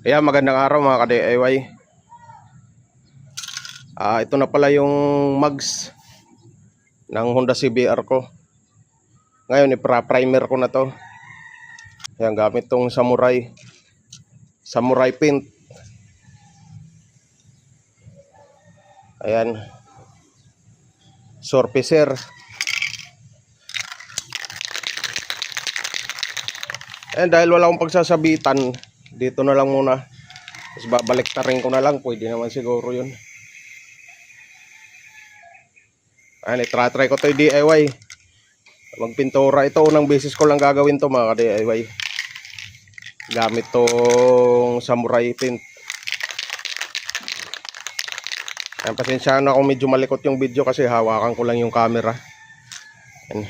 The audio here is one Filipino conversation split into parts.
Kaya magandang araw mga ka-DIY. Ito na pala yung mugs ng Honda CBR ko. Ngayon ipra-primer ko na to. Ayan, gamit tong samurai paint. Ayan, surfacer. Ayan, dahil wala akong pagsasabitan, dito na lang muna. Tapos babalik na rin ko na lang. Pwede naman siguro yun. Ayan, itry ko to DIY. Magpintura. Ito unang beses ko lang gagawin to mga ka-DIY. Gamit tong samurai paint. Ayan, pasensya na kung medyo malikot yung video kasi hawakan ko lang yung camera. Ayan.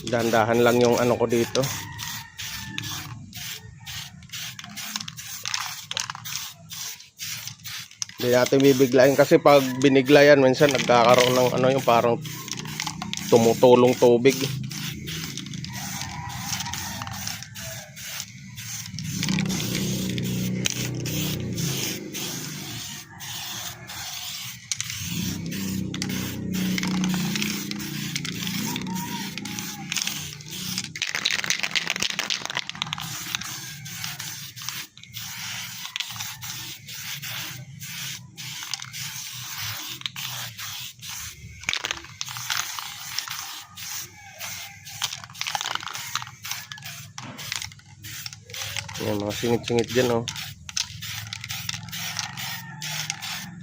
Dahan-dahan lang yung ano ko dito. Hindi natin bibiglayin kasi pag biniglayan minsan nagkakaroon ng ano yung parang tumutulong tubig. Yan, mga singit-singit dyan, oh.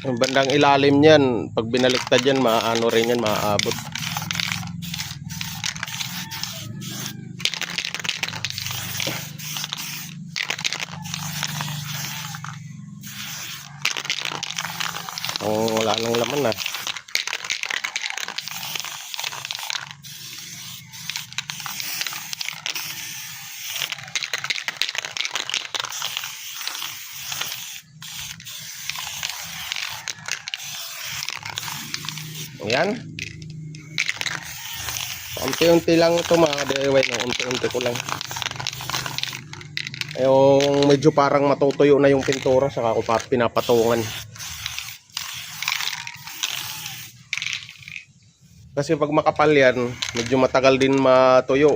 Yung bandang ilalim niyan, pag binaliktad yan, maano rin yan, maaabot. Wala nang laman na. Ayan. Unti-unti lang ito mga DIY, no? Unti-unti ko lang. Yung medyo parang matutuyo na yung pintura, saka ko pa pinapatungan. Kasi pag makapal yan, medyo matagal din matuyo.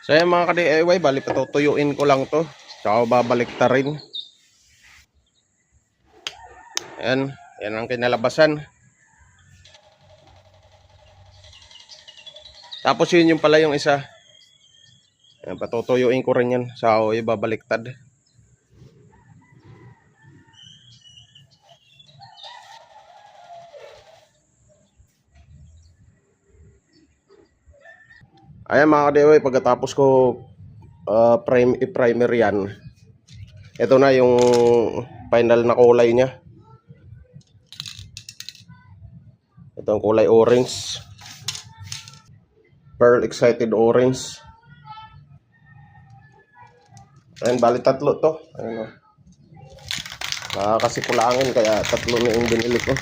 So yan mga ka-DIY, bali patutuyuin ko lang to. Tsaka babalik ta rin. Ayan, yan ang kinalabasan. Tapos yun yung pala yung isa. Ayan, patutuyuin ko rin yan. Sa ibabaliktad. Ayan mga ka-DIY, pagkatapos ko i-primer yan, ito na yung final na kulay niya. Ito ang kulay orange. Pearl Excited Orange. Ayan, bali tatlo to. Ayan, kasi kulangin kaya tatlo na yung binili ko.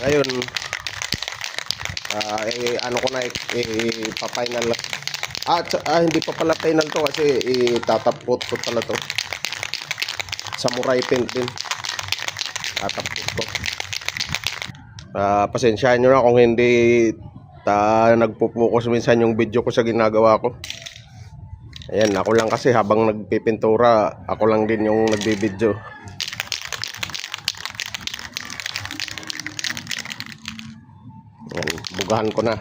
Ngayon, ano ko na, pa-final. Hindi pa pala final to kasi itatapot ko pala to. Samurai paint din. Tatapot ko. Pasensyahan nyo na kung hindi nagpo-focus minsan yung video ko sa ginagawa ko. Ayan, ako lang kasi habang nagpipintura, ako lang din yung nagbibideo. Ayan, bugahan ko na.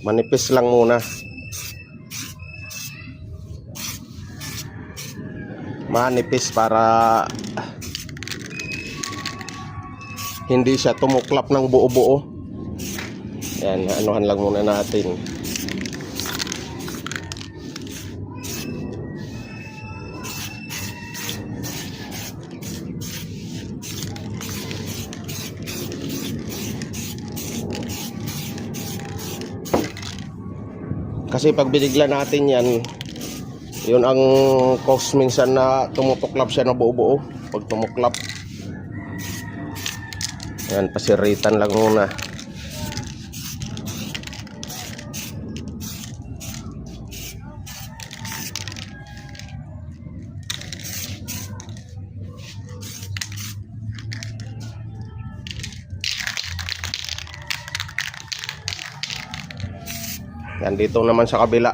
Manipis lang muna. Manipis para hindi siya tumuklap ng buo-buo. Yan, anuhan lang muna natin. Kasi pag binigla natin yan, yun ang cause minsan na tumutuklap siya na buo-buo. Pag tumuklap, yan, pasiritan lang muna. Yan, dito naman sa kabila.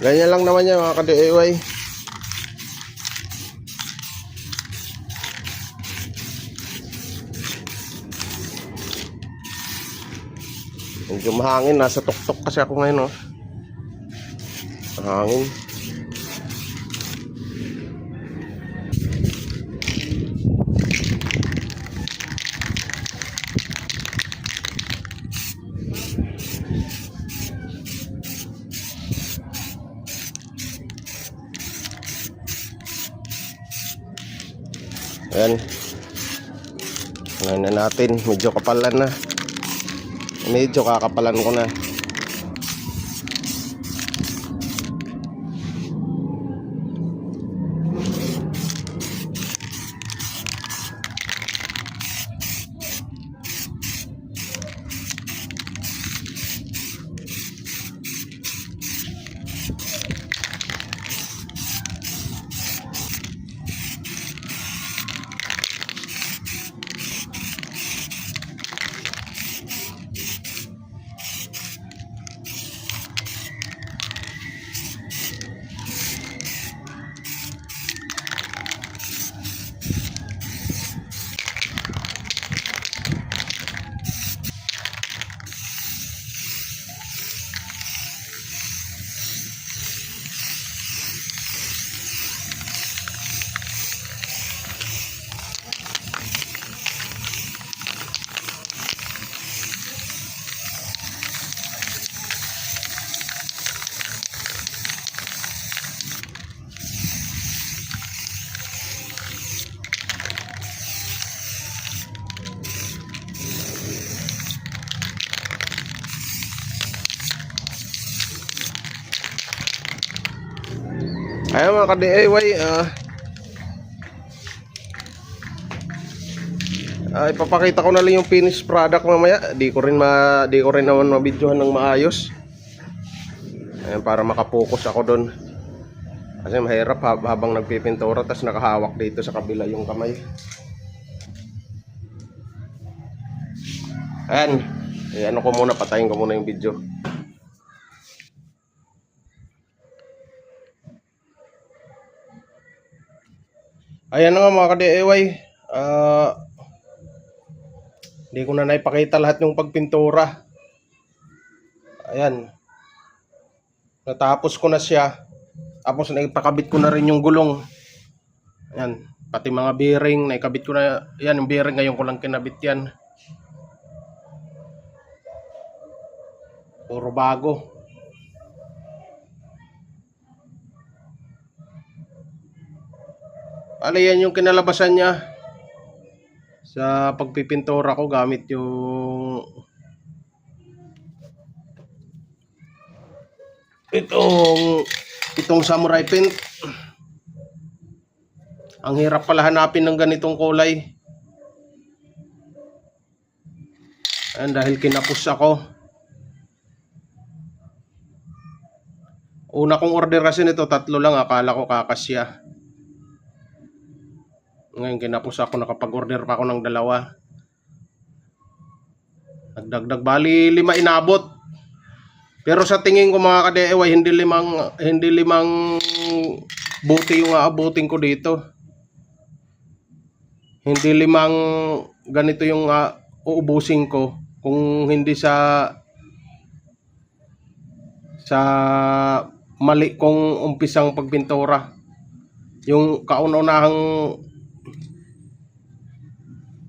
Ganyan lang naman yan mga ka-DIY. Medyo mahangin, nasa tuktok kasi ako ngayon, oh. Hangin. Ayan. Ngayon na natin, medyo kapalan na. Medyo kakapalan ko na. Ayan mga ka-DIY, ipapakita ko na lang yung finished product mamaya. Di ko rin naman mabidyohan ng maayos. Ayan, para makapokus ako doon. Kasi mahirap habang nagpipintura tas nakahawak dito sa kabila yung kamay. Ayan, ano ko muna, patayin ko muna yung video. Ayan na nga mga ka-DIY, hindi ko na naipakita lahat yung pagpintura. Ayan. Natapos ko na siya. Tapos naipakabit ko na rin yung gulong. Ayan. Pati mga bearing, naikabit ko na. Yan, yung bearing ngayon ko lang kinabit yan. Puro bago. Ano yan yung kinalabasan niya. Sa pagpipintura ko gamit yung itong samurai paint. Ang hirap pala hanapin ng ganitong kulay. Ayan, dahil kinapos ako. Una kong order kasi nito, 3 lang. Akala ko kakasya. Ngayon kinapos ako, nakapag-order pa ako ng 2. Nagdagdag, bali 5 inabot. Pero sa tingin ko mga ka-DIY, hindi limang buti yung aabutin ko dito. Hindi 5 ganito yung uubusin ko kung hindi sa mali kong umpisang pagpintura. Yung kauna-unahang,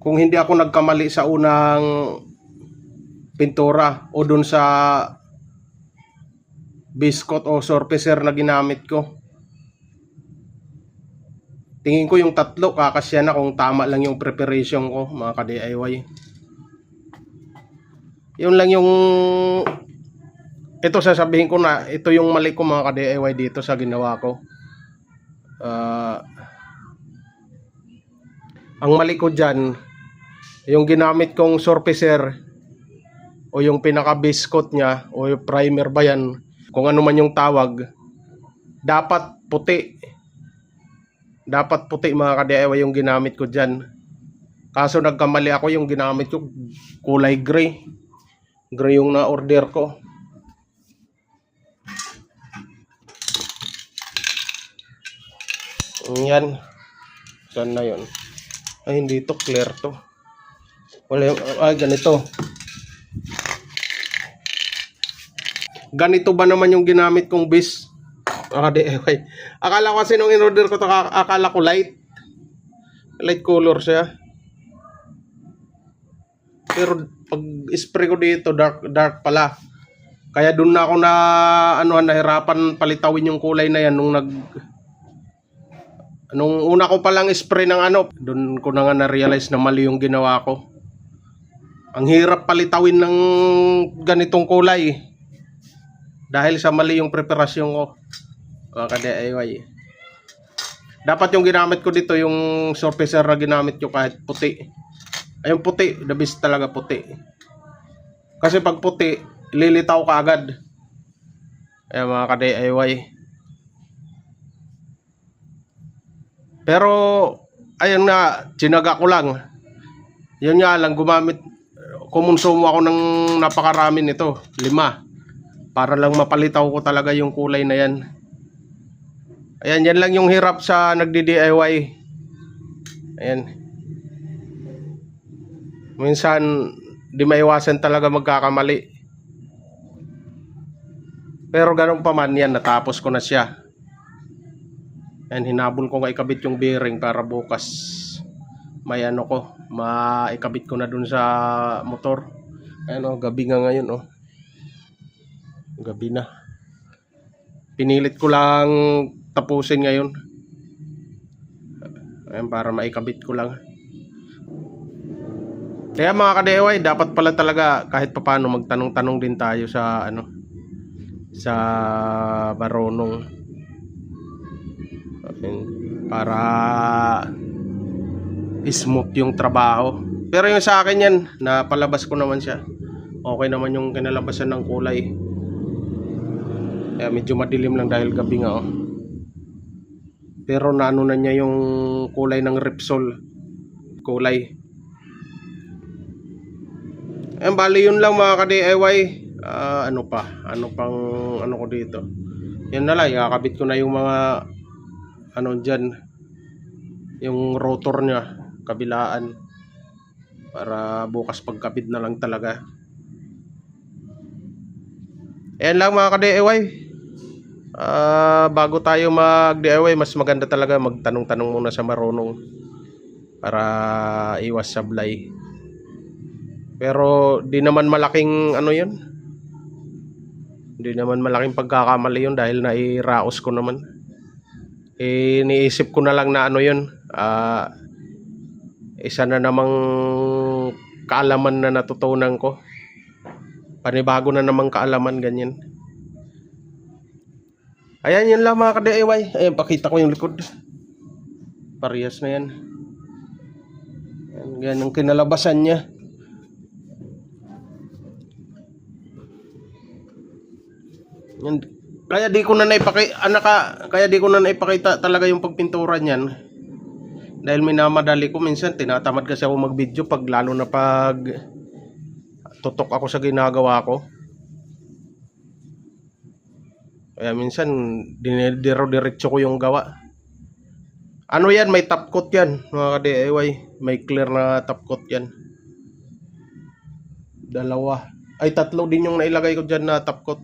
kung hindi ako nagkamali sa unang pintura o dun sa biscuit o surfacer na ginamit ko, tingin ko yung 3 kakasya na kung tama lang yung preparation ko mga ka-DIY. Yun lang yung ito, sasabihin ko na ito yung mali ko mga ka-DIY dito sa ginawa ko. Ang mali ko dyan, yung ginamit kong surfacer o yung pinaka-biscuit niya o yung primer ba yan, kung ano man yung tawag, dapat puti. Dapat puti mga ka-DIY yung ginamit ko dyan. Kaso nagkamali ako, yung ginamit ko kulay gray. Gray yung na-order ko. Yan. Saan na yun? Ay, hindi to. Clear to. Wala yung, ganito. Ganito ba naman yung ginamit kong bis? DIY. Akala ko kasi nung in-order ko to, akala ko light. Light color siya. Pero pag spray ko dito, dark pala. Kaya doon na ako nahirapan palitawin yung kulay na yan nung una ko palang spray ng doon ko na nga na-realize na mali yung ginawa ko. Ang hirap palitawin ng ganitong kulay dahil sa mali yung preparasyon ko. Mga ka-DIY. Dapat yung ginamit ko dito, yung surfacer na ginamit ko kahit puti. Ay, yung puti, the best talaga puti. Kasi pag puti, lilitaw ka agad. Ayan mga ka-DIY. Pero, ayun nga, tsinaga ko lang. Yun nga lang, kumonsumo ako ng napakarami nito, 5. Para lang mapalitaw ko talaga yung kulay na yan. Ayan, yan lang yung hirap sa nagdi-DIY. Ayan. Minsan, di maiwasan talaga magkakamali. Pero ganun pa man yan, natapos ko na siya. Ayan, hinabol ko nga ikabit yung bearing para bukas maikabit ko na dun sa motor. Ayan gabi nga ngayon gabi na. Pinilit ko lang tapusin ngayon. Ayan, para maikabit ko lang. Kaya mga ka-DIY, dapat pala talaga kahit papaano magtanong-tanong din tayo sa sa marunong. Para smooth yung trabaho. Pero yung sa akin yan, napalabas ko naman siya. Okay naman yung kinalabasan ng kulay. Kaya medyo madilim lang dahil gabi nga Pero naano na niya yung kulay ng Repsol. Kulay. Ayan, bali yun lang mga ka-DIY. Ano ko dito. Yan na lang, ikakabit ko na yung mga dyan, yung rotor nya kabilaan, para bukas pagkabit na lang talaga. Ayan lang mga ka-DIY. Bago tayo mag-DIY, mas maganda talaga magtanong-tanong muna sa marunong para iwas sablay. Pero di naman malaking ano yun. Di naman malaking pagkakamali yun dahil nairaos ko naman. Iniisip ko na lang na ano yun. Isa na namang kaalaman na natutunan ko. Panibago na namang kaalaman, ganyan. Ayan, yun lang mga ka-DIY. Ayan, pakita ko yung likod. Parehas na yan. Yan ang kinalabasan niya. Yan. Kaya di ko na naipakita talaga yung pagpintura niyan. Dahil minamadali ko minsan, tinatamad kasi ako mag-video lalo na pag tutok ako sa ginagawa ko. Kaya minsan dinidiro-diretso ko yung gawa. Ano yan, may top coat yan mga ka-DIY. May clear na top coat yan. Tatlo din yung nailagay ko dyan na top coat.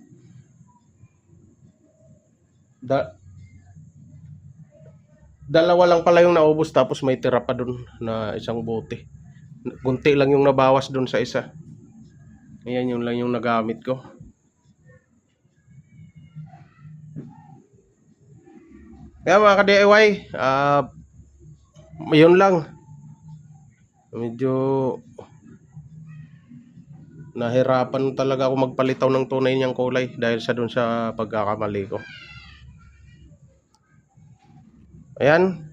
Dalawa lang pala yung naubos, tapos may tira pa dun na isang bote. Gunti lang yung nabawas dun sa isa. Ayan, yun lang yung nagamit ko. Kaya mga ka-DIY, yun lang. Medyo nahirapan talaga ako magpalitaw ng tunay niyang kulay dahil sa dun sa pagkakamali ko. Ayan.